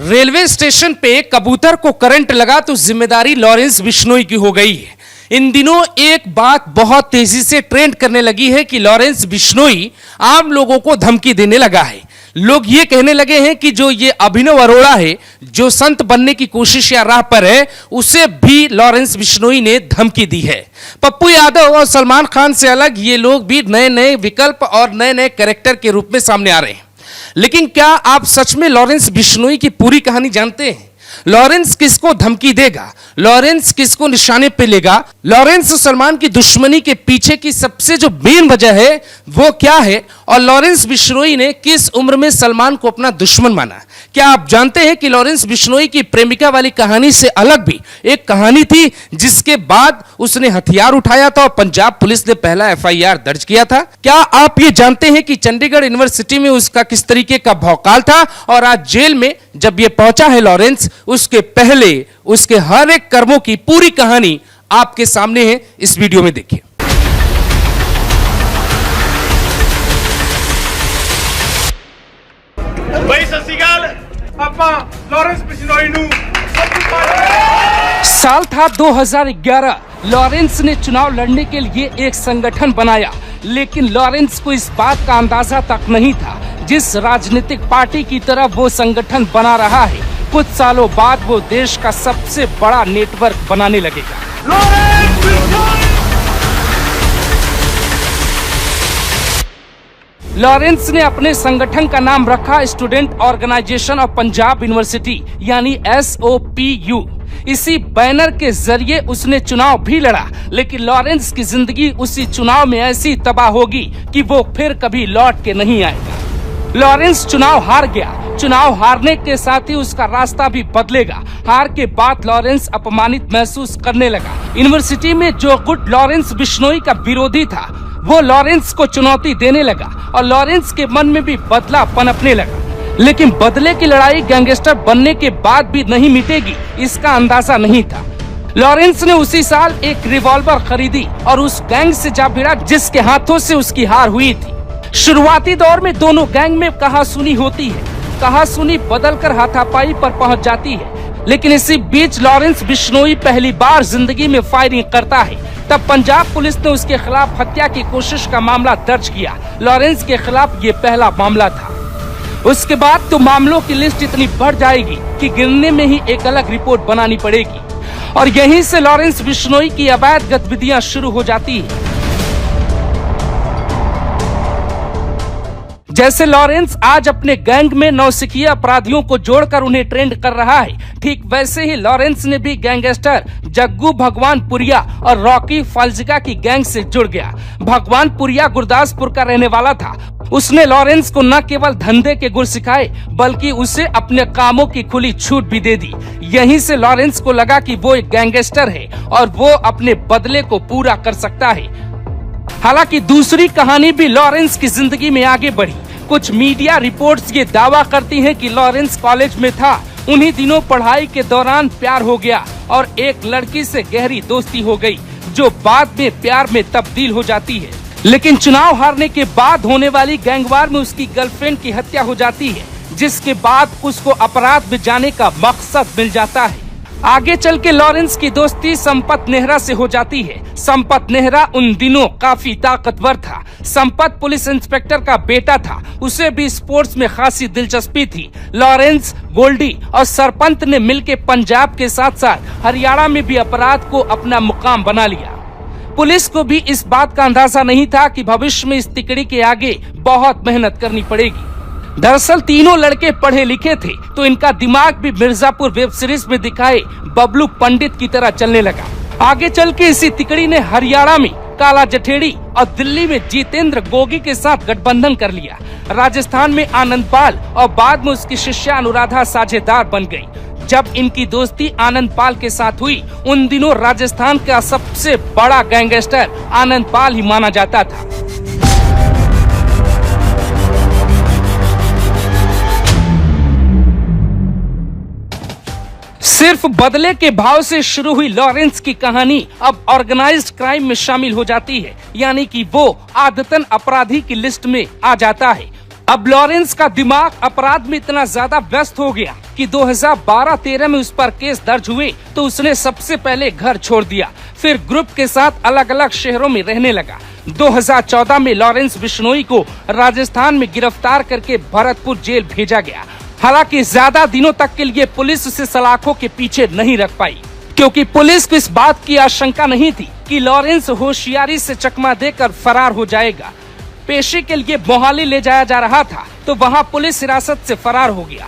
Railway station पे कबूतर को करंट लगा तो जिम्मेदारी लॉरेंस बिश्नोई की हो गई है। इन दिनों एक बात बहुत तेजी से ट्रेंड करने लगी है कि लॉरेंस बिश्नोई आम लोगों को धमकी देने लगा है। लोग ये कहने लगे हैं कि जो ये अभिनव अरोड़ा है, जो संत बनने की कोशिश या राह पर है, उसे भी लॉरेंस बिश्नोई ने धमकी दी है। पप्पू यादव और सलमान खान से अलग ये लोग भी नए नए विकल्प और नए नए कैरेक्टर के रूप में सामने आ रहे हैं। लेकिन क्या आप सच में लॉरेंस बिश्नोई की पूरी कहानी जानते हैं? लॉरेंस किसको धमकी देगा? लॉरेंस किसको निशाने पे लेगा? लॉरेंस और सलमान की दुश्मनी के पीछे की सबसे जो मेन वजह है वो क्या है? और लॉरेंस बिश्नोई ने किस उम्र में सलमान को अपना दुश्मन माना? क्या आप जानते हैं कि लॉरेंस बिश्नोई की प्रेमिका वाली कहानी से अलग भी एक कहानी थी, जिसके बाद उसने हथियार उठाया था और पंजाब पुलिस ने पहला एफआईआर दर्ज किया था? क्या आप ये जानते हैं कि चंडीगढ़ यूनिवर्सिटी में उसका किस तरीके का भौकाल था और आज जेल में जब ये पहुंचा है लॉरेंस, उसके पहले उसके हर एक कर्मों की पूरी कहानी आपके सामने है। इस वीडियो में देखिए। भाई सत श्री अकाल, ਆਪਾਂ लॉरेंस बिश्नोई ਨੂੰ साल था 2011। लॉरेंस ने चुनाव लड़ने के लिए एक संगठन बनाया, लेकिन लॉरेंस को इस बात का अंदाजा तक नहीं था जिस राजनीतिक पार्टी की तरफ वो संगठन बना रहा है, कुछ सालों बाद वो देश का सबसे बड़ा नेटवर्क बनाने लगेगा। लॉरेंस ने अपने संगठन का नाम रखा student organisation of Punjab university, यानी SOPU। इसी बैनर के जरिए उसने चुनाव भी लड़ा, लेकिन लॉरेंस की जिंदगी उसी चुनाव में ऐसी तबाह होगी कि वो फिर कभी लौट के नहीं आएगा। लॉरेंस चुनाव हार गया। चुनाव हारने के साथ ही उसका रास्ता भी बदलेगा। हार के बाद लॉरेंस अपमानित महसूस करने लगा। यूनिवर्सिटी में जो गुट लॉरेंस बिश्नोई का विरोधी था, वो लॉरेंस को चुनौती देने लगा और लॉरेंस के मन में भी बदला पनपने लगा। लेकिन बदले की लड़ाई गैंगस्टर बनने के बाद भी नहीं मिटेगी, इसका अंदाजा नहीं था। लॉरेंस ने उसी साल एक रिवॉल्वर खरीदी और उस गैंग से जा भिड़ा जिसके हाथों से उसकी हार हुई थी। शुरुआती दौर में दोनों गैंग में कहासुनी होती है, कहासुनी बदलकर हाथापाई पर पहुंच जाती है। लेकिन इसी बीच लॉरेंस बिश्नोई पहली बार जिंदगी में फायरिंग करता है। तब पंजाब पुलिस ने उसके खिलाफ हत्या की कोशिश का मामला दर्ज किया। लॉरेंस के खिलाफ ये पहला मामला था। उसके बाद तो मामलों की लिस्ट इतनी बढ़ जाएगी कि गिनने में ही एक अलग रिपोर्ट बनानी पड़ेगी। और यहीं से लॉरेंस बिश्नोई की अवैध गतिविधियां शुरू हो जाती है। जैसे लॉरेंस आज अपने गैंग में नौसिखिए अपराधियों को जोड़कर उन्हें ट्रेंड कर रहा है, ठीक वैसे ही लॉरेंस ने भी गैंगस्टर जग्गू भगवानपुरिया और रॉकी फाल्जिका की गैंग से जुड़ गया। भगवानपुरिया गुरदासपुर का रहने वाला था। उसने लॉरेंस को न केवल धंधे के गुर सिखाए, बल्कि उसे अपने कामों की खुली छूट भी दे दी। यहीं से लॉरेंस को लगा कि वो एक गैंगस्टर है और वो अपने बदले को पूरा कर सकता है। हालांकि दूसरी कहानी भी लॉरेंस की जिंदगी में आगे बढ़ी। कुछ मीडिया रिपोर्ट्स ये दावा करती हैं कि लॉरेंस कॉलेज में था। उन्हीं दिनों पढ़ाई के दौरान प्यार हो गया और एक लड़की से गहरी दोस्ती हो गई, जो बाद में प्यार में तब्दील हो जाती है। लेकिन चुनाव हारने के बाद होने वाली गैंगवार में उसकी गर्लफ्रेंड की हत्या हो जाती है, जिसके बाद उसको अपराध में जाने का मकसद मिल जाता है। आगे चल के लॉरेंस की दोस्ती संपत नेहरा से हो जाती है। संपत नेहरा उन दिनों काफी ताकतवर था। संपत पुलिस इंस्पेक्टर का बेटा था। उसे भी स्पोर्ट्स में खासी दिलचस्पी थी। लॉरेंस, गोल्डी और सरपंच ने मिलकर पंजाब के साथ साथ हरियाणा में भी अपराध को अपना मुकाम बना लिया। पुलिस को भी इस बात का अंदाजा नहीं था कि भविष्य में इस तिकड़ी के आगे बहुत मेहनत करनी पड़ेगी। दरअसल तीनों लड़के पढ़े लिखे थे, तो इनका दिमाग भी मिर्जापुर वेब सीरीज में दिखाए बबलू पंडित की तरह चलने लगा। आगे चल के इसी तिकड़ी ने हरियाणा में काला जठेड़ी और दिल्ली में जितेंद्र गोगी के साथ गठबंधन कर लिया। राजस्थान में आनंद पाल और बाद में उसकी शिष्या अनुराधा साझेदार बन गई। जब इनकी दोस्ती आनंद पाल के साथ हुई, उन दिनों राजस्थान का सबसे बड़ा गैंगस्टर आनंद पाल ही माना जाता था। सिर्फ बदले के भाव से शुरू हुई लॉरेंस की कहानी अब ऑर्गेनाइज्ड क्राइम में शामिल हो जाती है, यानी कि वो आदतन अपराधी की लिस्ट में आ जाता है। अब लॉरेंस का दिमाग अपराध में इतना ज्यादा व्यस्त हो गया कि 2012-13 में उस पर केस दर्ज हुए तो उसने सबसे पहले घर छोड़ दिया, फिर ग्रुप के साथ अलग अलग शहरों में रहने लगा। 2014 में लॉरेंस बिश्नोई को राजस्थान में गिरफ्तार करके भरतपुर जेल भेजा गया। हालांकि ज्यादा दिनों तक के लिए पुलिस उसे सलाखों के पीछे नहीं रख पाई, क्योंकि पुलिस को इस बात की आशंका नहीं थी कि लॉरेंस होशियारी से चकमा देकर फरार हो जाएगा। पेशी के लिए मोहाली ले जाया जा रहा था तो वहां पुलिस हिरासत से फरार हो गया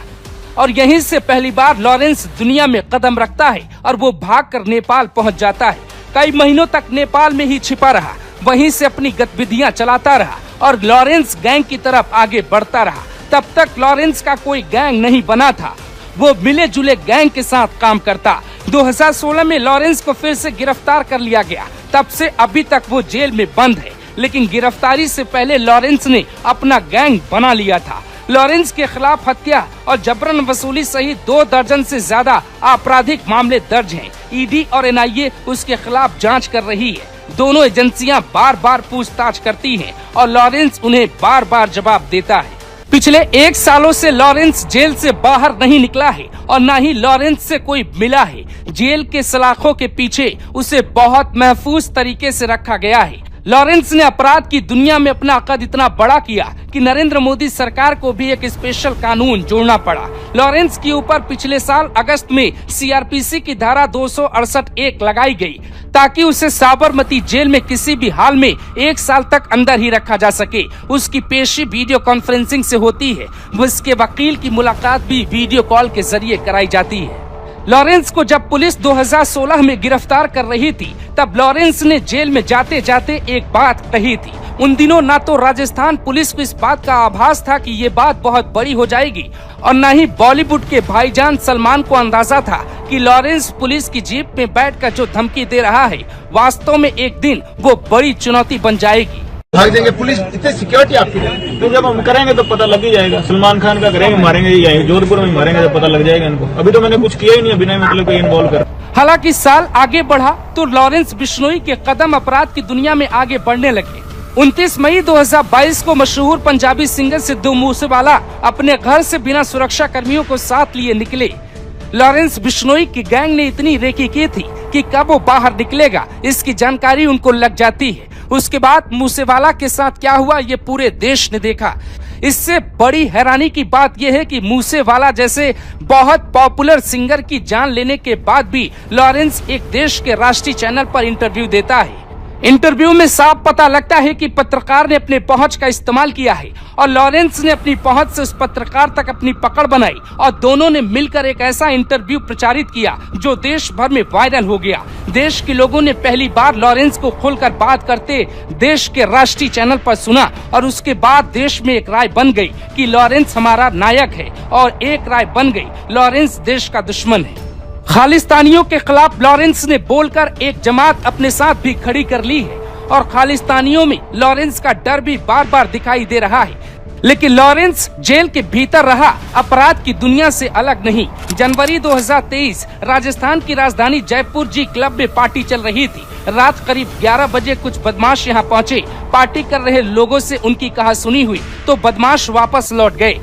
और यहीं से पहली बार लॉरेंस दुनिया में कदम रखता है और वो भागकर नेपाल पहुंच जाता है। कई महीनों तक नेपाल में ही छिपा रहा, वहीं से अपनी गतिविधियां चलाता रहा और लॉरेंस गैंग की तरफ आगे बढ़ता रहा। तब तक लॉरेंस का कोई गैंग नहीं बना था, वो मिले जुले गैंग के साथ काम करता। 2016 में लॉरेंस को फिर से गिरफ्तार कर लिया गया, तब से अभी तक वो जेल में बंद है। लेकिन गिरफ्तारी से पहले लॉरेंस ने अपना गैंग बना लिया था। लॉरेंस के खिलाफ हत्या और जबरन वसूली सहित 2 दर्जन से ज्यादा आपराधिक मामले दर्ज हैं। ईडी और एनआईए उसके खिलाफ जांच कर रही है। दोनों एजेंसियां बार बार पूछताछ करती हैं और लॉरेंस उन्हें बार बार जवाब देता है। पिछले 1 सालों से लॉरेंस जेल से बाहर नहीं निकला है और न ही लॉरेंस से कोई मिला है। जेल के सलाखों के पीछे उसे बहुत महफूज तरीके से रखा गया है। लॉरेंस ने अपराध की दुनिया में अपना कद इतना बड़ा किया कि नरेंद्र मोदी सरकार को भी एक स्पेशल कानून जोड़ना पड़ा। लॉरेंस के ऊपर पिछले साल अगस्त में सीआरपीसी की धारा 268(1) लगाई गई ताकि उसे साबरमती जेल में किसी भी हाल में 1 साल तक अंदर ही रखा जा सके। उसकी पेशी वीडियो कॉन्फ्रेंसिंग से होती है, उसके वकील की मुलाकात भी वीडियो कॉल के जरिए कराई जाती है। लॉरेंस को जब पुलिस 2016 में गिरफ्तार कर रही थी तब लॉरेंस ने जेल में जाते जाते एक बात कही थी। उन दिनों न तो राजस्थान पुलिस को इस बात का आभास था कि ये बात बहुत बड़ी हो जाएगी और न ही बॉलीवुड के भाईजान सलमान को अंदाजा था कि लॉरेंस पुलिस की जीप में बैठकर जो धमकी दे रहा है वास्तव में एक दिन वो बड़ी चुनौती बन जाएगी। भाग देंगे, पुलिस इतनी सिक्योरिटी आपकी है। तो जब हम करेंगे तो पता लग ही जाएगा। सलमान खान का करेंगे, मारेंगे, यही जोधपुर में मारेंगे तो पता लग जाएगा इनको। अभी तो मैंने कुछ किया ही नहीं, बिना मतलब को इन्वॉल्व कर। हालांकि साल आगे बढ़ा तो लॉरेंस बिश्नोई के कदम अपराध की दुनिया में आगे बढ़ने लगे। 29 मई 2022 को मशहूर पंजाबी सिंगर सिद्धू मूसेवाला अपने घर से बिना सुरक्षा कर्मियों को साथ लिए निकले। लॉरेंस बिश्नोई की गैंग ने इतनी रेकी की थी कि कब वो बाहर निकलेगा इसकी जानकारी उनको लग जाती है। उसके बाद मूसेवाला के साथ क्या हुआ ये पूरे देश ने देखा। इससे बड़ी हैरानी की बात यह है कि मूसेवाला जैसे बहुत पॉपुलर सिंगर की जान लेने के बाद भी लॉरेंस एक देश के राष्ट्रीय चैनल पर इंटरव्यू देता है। इंटरव्यू में साफ पता लगता है कि पत्रकार ने अपने पहुंच का इस्तेमाल किया है और लॉरेंस ने अपनी पहुंच से उस पत्रकार तक अपनी पकड़ बनाई और दोनों ने मिलकर एक ऐसा इंटरव्यू प्रचारित किया जो देश भर में वायरल हो गया। देश के लोगों ने पहली बार लॉरेंस को खुलकर बात करते देश के राष्ट्रीय चैनल पर सुना और उसके बाद देश में एक राय बन गई कि लॉरेंस हमारा नायक है और एक राय बन गई लॉरेंस देश का दुश्मन है। खालिस्तानियों के खिलाफ लॉरेंस ने बोलकर एक जमात अपने साथ भी खड़ी कर ली है और खालिस्तानियों में लॉरेंस का डर भी बार बार दिखाई दे रहा है। लेकिन लॉरेंस जेल के भीतर रहा अपराध की दुनिया से अलग नहीं। जनवरी 2023 राजस्थान की राजधानी जयपुर जी क्लब में पार्टी चल रही थी। रात करीब 11 बजे कुछ बदमाश यहां पहुंचे। पार्टी कर रहे लोगों से उनकी कहासुनी हुई तो बदमाश वापस लौट गए।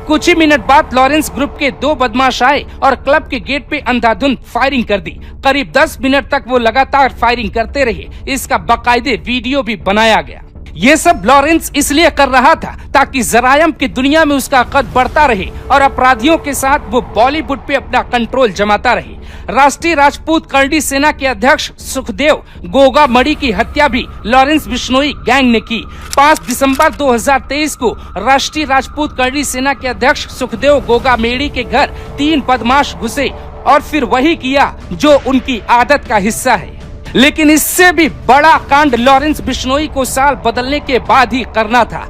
कुछ ही मिनट बाद लॉरेंस ग्रुप के 2 बदमाश आए और क्लब के गेट पे अंधाधुंध फायरिंग कर दी। करीब 10 मिनट तक वो लगातार फायरिंग करते रहे। इसका बाकायदे वीडियो भी बनाया गया। ये सब लॉरेंस इसलिए कर रहा था ताकि जरायम की दुनिया में उसका कद बढ़ता रहे और अपराधियों के साथ वो बॉलीवुड पे अपना कंट्रोल जमाता रहे। राष्ट्रीय राजपूत करनी सेना के अध्यक्ष सुखदेव गोगामड़ी की हत्या भी लॉरेंस बिश्नोई गैंग ने की। 5 दिसंबर 2023 को राष्ट्रीय राजपूत करनी सेना के अध्यक्ष सुखदेव गोगामेड़ी के घर 3 बदमाश घुसे और फिर वही किया जो उनकी आदत का हिस्सा है। लेकिन इससे भी बड़ा कांड लॉरेंस बिश्नोई को साल बदलने के बाद ही करना था।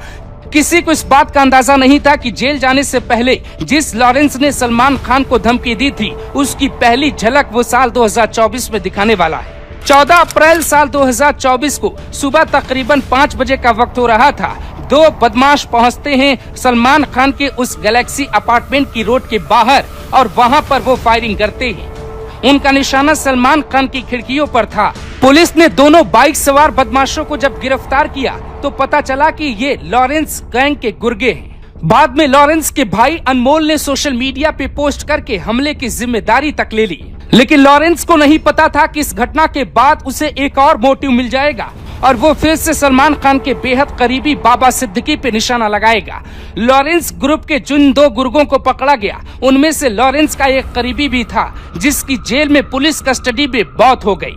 किसी को इस बात का अंदाजा नहीं था कि जेल जाने से पहले जिस लॉरेंस ने सलमान खान को धमकी दी थी उसकी पहली झलक वो साल 2024 में दिखाने वाला है। 14 अप्रैल साल 2024 को सुबह तकरीबन 5 बजे का वक्त हो रहा था। 2 बदमाश पहुंचते हैं सलमान खान के उस गैलेक्सी अपार्टमेंट की रोड के बाहर और वहां पर वो फायरिंग करते हैं। उनका निशाना सलमान खान की खिड़कियों पर था। पुलिस ने दोनों बाइक सवार बदमाशों को जब गिरफ्तार किया तो पता चला कि ये लॉरेंस गैंग के गुर्गे हैं। बाद में लॉरेंस के भाई अनमोल ने सोशल मीडिया पे पोस्ट करके हमले की जिम्मेदारी तक ले ली, लेकिन लॉरेंस को नहीं पता था कि इस घटना के बाद उसे एक और मोटिव मिल जाएगा और वो फिर से सलमान खान के बेहद करीबी बाबा सिद्दीकी पे निशाना लगाएगा। लॉरेंस ग्रुप के जिन 2 गुर्गों को पकड़ा गया उनमें से लॉरेंस का एक करीबी भी था, जिसकी जेल में पुलिस कस्टडी में मौत हो गई।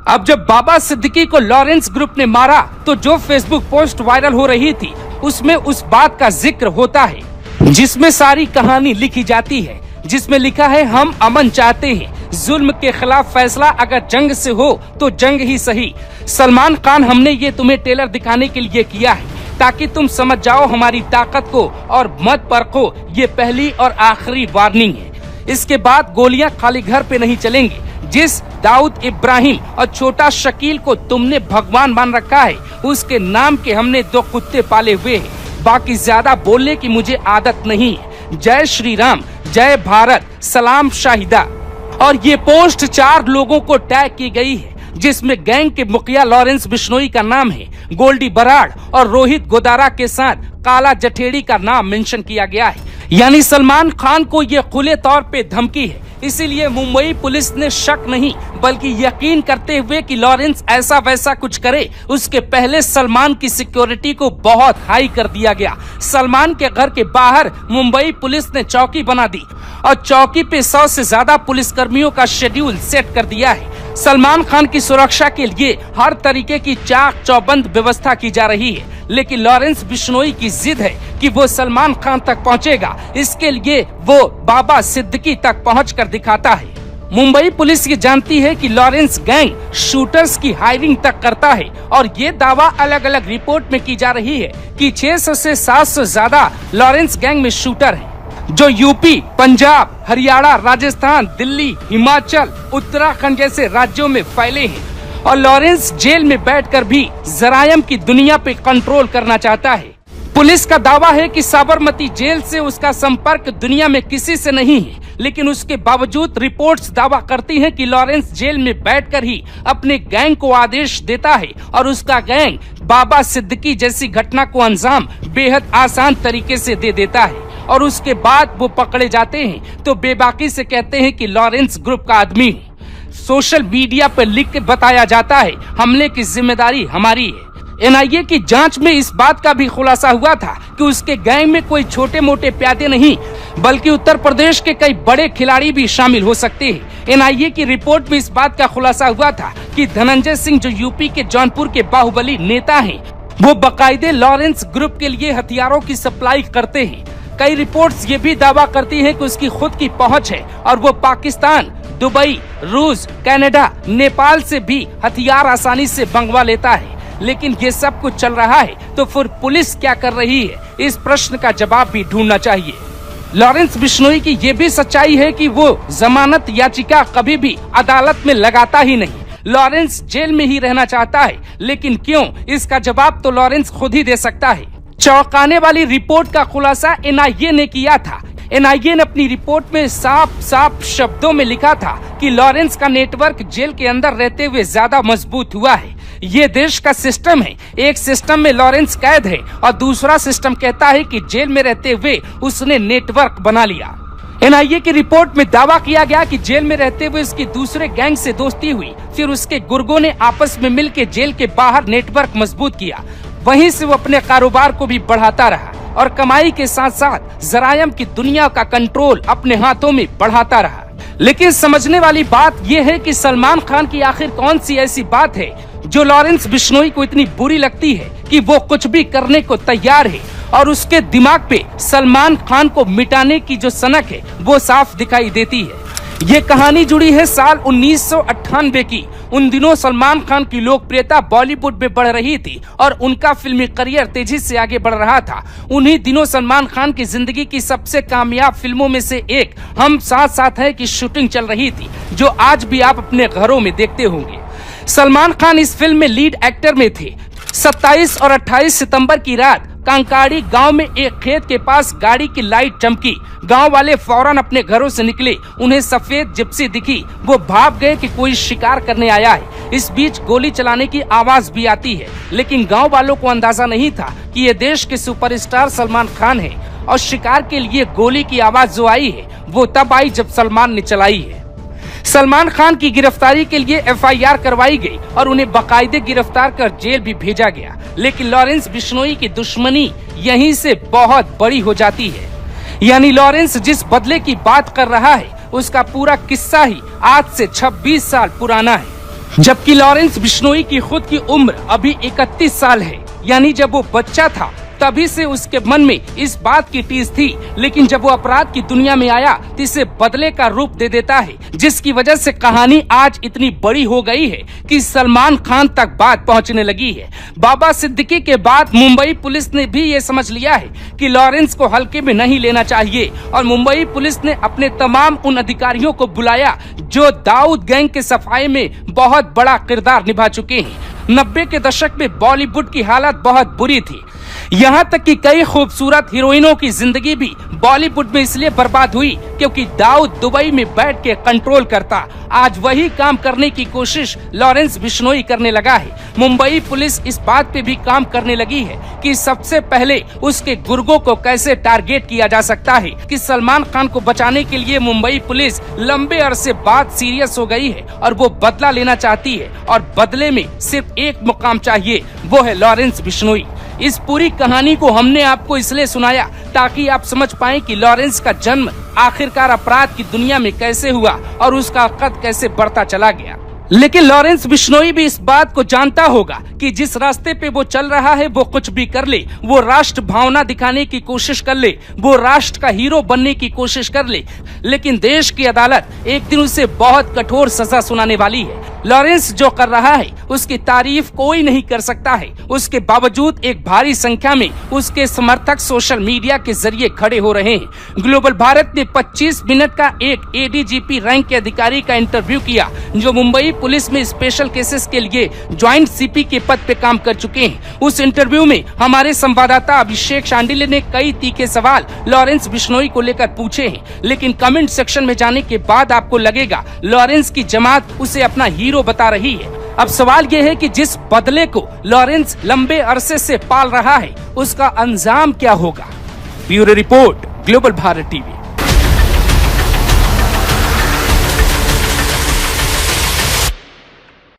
अब जब बाबा सिद्दीकी को लॉरेंस ग्रुप ने मारा तो जो फेसबुक पोस्ट वायरल हो रही थी उसमें उस बात का जिक्र होता है, जिसमें सारी कहानी लिखी जाती है, जिसमें लिखा है हम अमन चाहते हैं, जुल्म के खिलाफ फैसला अगर जंग से हो तो जंग ही सही। सलमान खान, हमने ये तुम्हें टेलर दिखाने के लिए किया है ताकि तुम समझ जाओ हमारी ताकत को और मत परखो, ये पहली और आखिरी वार्निंग है। इसके बाद गोलियां खाली घर पे नहीं चलेंगी। जिस दाऊद इब्राहिम और छोटा शकील को तुमने भगवान मान रखा है उसके नाम के हमने 2 कुत्ते पाले हुए हैं। बाकी ज्यादा बोलने की मुझे आदत नहीं है। जय श्री राम, जय भारत, सलाम शाहिदा। और ये पोस्ट 4 लोगों को टैग की गई है, जिसमें गैंग के मुखिया लॉरेंस बिश्नोई का नाम है, गोल्डी बराड़ और रोहित गोदारा के साथ काला जठेड़ी का नाम मेंशन किया गया है। यानी सलमान खान को ये खुले तौर पे धमकी है। इसीलिए मुंबई पुलिस ने शक नहीं बल्कि यकीन करते हुए कि लॉरेंस ऐसा वैसा कुछ करे उसके पहले सलमान की सिक्योरिटी को बहुत हाई कर दिया गया। सलमान के घर के बाहर मुंबई पुलिस ने चौकी बना दी और चौकी पे 100 से ज्यादा पुलिस कर्मियों का शेड्यूल सेट कर दिया है। सलमान खान की सुरक्षा के लिए हर तरीके की चाक चौबंद व्यवस्था की जा रही है, लेकिन लॉरेंस बिश्नोई की जिद है कि वो सलमान खान तक पहुंचेगा। इसके लिए वो बाबा सिद्दीकी तक पहुंचकर दिखाता है। मुंबई पुलिस ये जानती है कि लॉरेंस गैंग शूटर्स की हायरिंग तक करता है और ये दावा अलग अलग रिपोर्ट में की जा रही है कि 600 से 700 ज्यादा लॉरेंस गैंग में शूटर हैं, जो यूपी, पंजाब, हरियाणा, राजस्थान, दिल्ली, हिमाचल, उत्तराखंड जैसे राज्यों में फैले हैं। और लॉरेंस जेल में बैठकर भी जरायम की दुनिया पे कंट्रोल करना चाहता है। पुलिस का दावा है कि साबरमती जेल से उसका संपर्क दुनिया में किसी से नहीं है, लेकिन उसके बावजूद रिपोर्ट्स दावा करती हैं कि लॉरेंस जेल में बैठकर ही अपने गैंग को आदेश देता है और उसका गैंग बाबा सिद्दीकी जैसी घटना को अंजाम बेहद आसान तरीके से दे देता है। और उसके बाद वो पकड़े जाते हैं तो बेबाकी से कहते हैं कि लॉरेंस ग्रुप का आदमी है। सोशल मीडिया पर लिख के बताया जाता है हमले की जिम्मेदारी हमारी है। एनआईए की जांच में इस बात का भी खुलासा हुआ था कि उसके गैंग में कोई छोटे मोटे प्यादे नहीं बल्कि उत्तर प्रदेश के कई बड़े खिलाड़ी भी शामिल हो सकते हैं। एनआईए की रिपोर्ट में इस बात का खुलासा हुआ था कि धनंजय सिंह, जो यूपी के जौनपुर के बाहुबली नेता हैं, वो बाकायदे लॉरेंस ग्रुप के लिए हथियारों की सप्लाई करते हैं। कई रिपोर्ट्स ये भी दावा करती हैं कि उसकी खुद की पहुंच है और वो पाकिस्तान, दुबई, रूस, कनाडा, नेपाल से भी हथियार आसानी से मंगवा लेता है। लेकिन ये सब कुछ चल रहा है तो फिर पुलिस क्या कर रही है, इस प्रश्न का जवाब भी ढूंढना चाहिए। लॉरेंस बिश्नोई की ये भी सच्चाई है कि वो जमानत याचिका कभी भी अदालत में लगाता ही नहीं। लॉरेंस जेल में ही रहना चाहता है, लेकिन क्यों, इसका जवाब तो लॉरेंस खुद ही दे सकता है। चौंकाने वाली रिपोर्ट का खुलासा एनआईए ने किया था। एनआईए ने अपनी रिपोर्ट में साफ साफ शब्दों में लिखा था कि लॉरेंस का नेटवर्क जेल के अंदर रहते हुए ज्यादा मजबूत हुआ है। ये देश का सिस्टम है, एक सिस्टम में लॉरेंस कैद है और दूसरा सिस्टम कहता है कि जेल में रहते हुए उसने नेटवर्क बना लिया। एनआईए की रिपोर्ट में दावा किया गया कि जेल में रहते हुए उसकी दूसरे गैंग से दोस्ती हुई, फिर उसके गुर्गों ने आपस में मिलकर जेल के बाहर नेटवर्क मजबूत किया। वहीं से वो अपने कारोबार को भी बढ़ाता रहा और कमाई के साथ साथ जरायम की दुनिया का कंट्रोल अपने हाथों में बढ़ाता रहा। लेकिन समझने वाली बात यह है कि सलमान खान की आखिर कौन सी ऐसी बात है जो लॉरेंस बिश्नोई को इतनी बुरी लगती है कि वो कुछ भी करने को तैयार है। और उसके दिमाग पे सलमान खान को मिटाने की जो सनक है वो साफ दिखाई देती है। ये कहानी जुड़ी है साल 1998 की। उन दिनों सलमान खान की लोकप्रियता बॉलीवुड में बढ़ रही थी और उनका फिल्मी करियर तेजी से आगे बढ़ रहा था। उन्हीं दिनों सलमान खान की जिंदगी की सबसे कामयाब फिल्मों में से एक हम साथ साथ हैं की शूटिंग चल रही थी, जो आज भी आप अपने घरों में देखते होंगे। सलमान खान इस फिल्म में लीड एक्टर में थे। 27 और 28 सितंबर की रात कांकाड़ी गांव में एक खेत के पास गाड़ी की लाइट चमकी। गांव वाले फौरन अपने घरों से निकले। उन्हें सफेद जिप्सी दिखी। वो भाग गए कि कोई शिकार करने आया है। इस बीच गोली चलाने की आवाज भी आती है, लेकिन गांव वालों को अंदाजा नहीं था कि ये देश के सुपरस्टार सलमान खान है। और शिकार के लिए गोली की आवाज जो आई है वो तब आई जब सलमान ने चलाई है। सलमान खान की गिरफ्तारी के लिए FIR करवाई गई और उन्हें बाकायदे गिरफ्तार कर जेल भी भेजा गया, लेकिन लॉरेंस बिश्नोई की दुश्मनी यहीं से बहुत बड़ी हो जाती है। यानी लॉरेंस जिस बदले की बात कर रहा है उसका पूरा किस्सा ही आज से 26 साल पुराना है, जबकि लॉरेंस बिश्नोई की खुद की उम्र अभी 31 साल है। यानी जब वो बच्चा था तभी से उसके मन में इस बात की टीस थी, लेकिन जब वो अपराध की दुनिया में आया तो इसे बदले का रूप दे देता है, जिसकी वजह से कहानी आज इतनी बड़ी हो गई है कि सलमान खान तक बात पहुंचने लगी है। बाबा सिद्दीकी के बाद मुंबई पुलिस ने भी ये समझ लिया है कि लॉरेंस को हल्के में नहीं लेना चाहिए और मुंबई पुलिस ने अपने तमाम उन अधिकारियों को बुलाया जो दाऊद गैंग के सफाई में बहुत बड़ा किरदार निभा चुके हैं। 90 के दशक में बॉलीवुड की हालत बहुत बुरी थी, यहाँ तक कि कई खूबसूरत हीरोइनों की जिंदगी भी बॉलीवुड में इसलिए बर्बाद हुई क्योंकि दाऊद दुबई में बैठ के कंट्रोल करता। आज वही काम करने की कोशिश लॉरेंस बिश्नोई करने लगा है। मुंबई पुलिस इस बात पे भी काम करने लगी है कि सबसे पहले उसके गुर्गों को कैसे टारगेट किया जा सकता है कि सलमान खान को बचाने के लिए मुंबई पुलिस लंबे अरसे बाद सीरियस हो गई है और वो बदला लेना चाहती है और बदले में सिर्फ एक मुकाम चाहिए, वो है लॉरेंस बिश्नोई। इस पूरी कहानी को हमने आपको इसलिए सुनाया ताकि आप समझ पाएं कि लॉरेंस का जन्म आखिरकार अपराध की दुनिया में कैसे हुआ और उसका कद कैसे बढ़ता चला गया। लेकिन लॉरेंस बिश्नोई भी इस बात को जानता होगा कि जिस रास्ते पे वो चल रहा है वो कुछ भी कर ले, वो राष्ट्र भावना दिखाने की कोशिश कर ले, वो राष्ट्र का हीरो बनने की कोशिश कर ले, लेकिन देश की अदालत एक दिन उसे बहुत कठोर सजा सुनाने वाली है। लॉरेंस जो कर रहा है उसकी तारीफ कोई नहीं कर सकता है, उसके बावजूद एक भारी संख्या में उसके समर्थक सोशल मीडिया के जरिए खड़े हो रहे हैं। ग्लोबल भारत ने 25 मिनट का एक ADGP रैंक के अधिकारी का इंटरव्यू किया जो मुंबई पुलिस में स्पेशल केसेस के लिए ज्वाइंट CP के पद पे काम कर चुके हैं। उस इंटरव्यू में हमारे संवाददाता अभिषेक शांडिल्य ने कई तीखे सवाल लॉरेंस बिश्नोई को लेकर पूछे हैं, लेकिन कमेंट सेक्शन में जाने के बाद आपको लगेगा लॉरेंस की जमात उसे अपना हीरो बता रही है। अब सवाल ये है कि जिस बदले को लॉरेंस लंबे अरसे से पाल रहा है उसका अंजाम क्या होगा। Bureau report, global Bharat TV।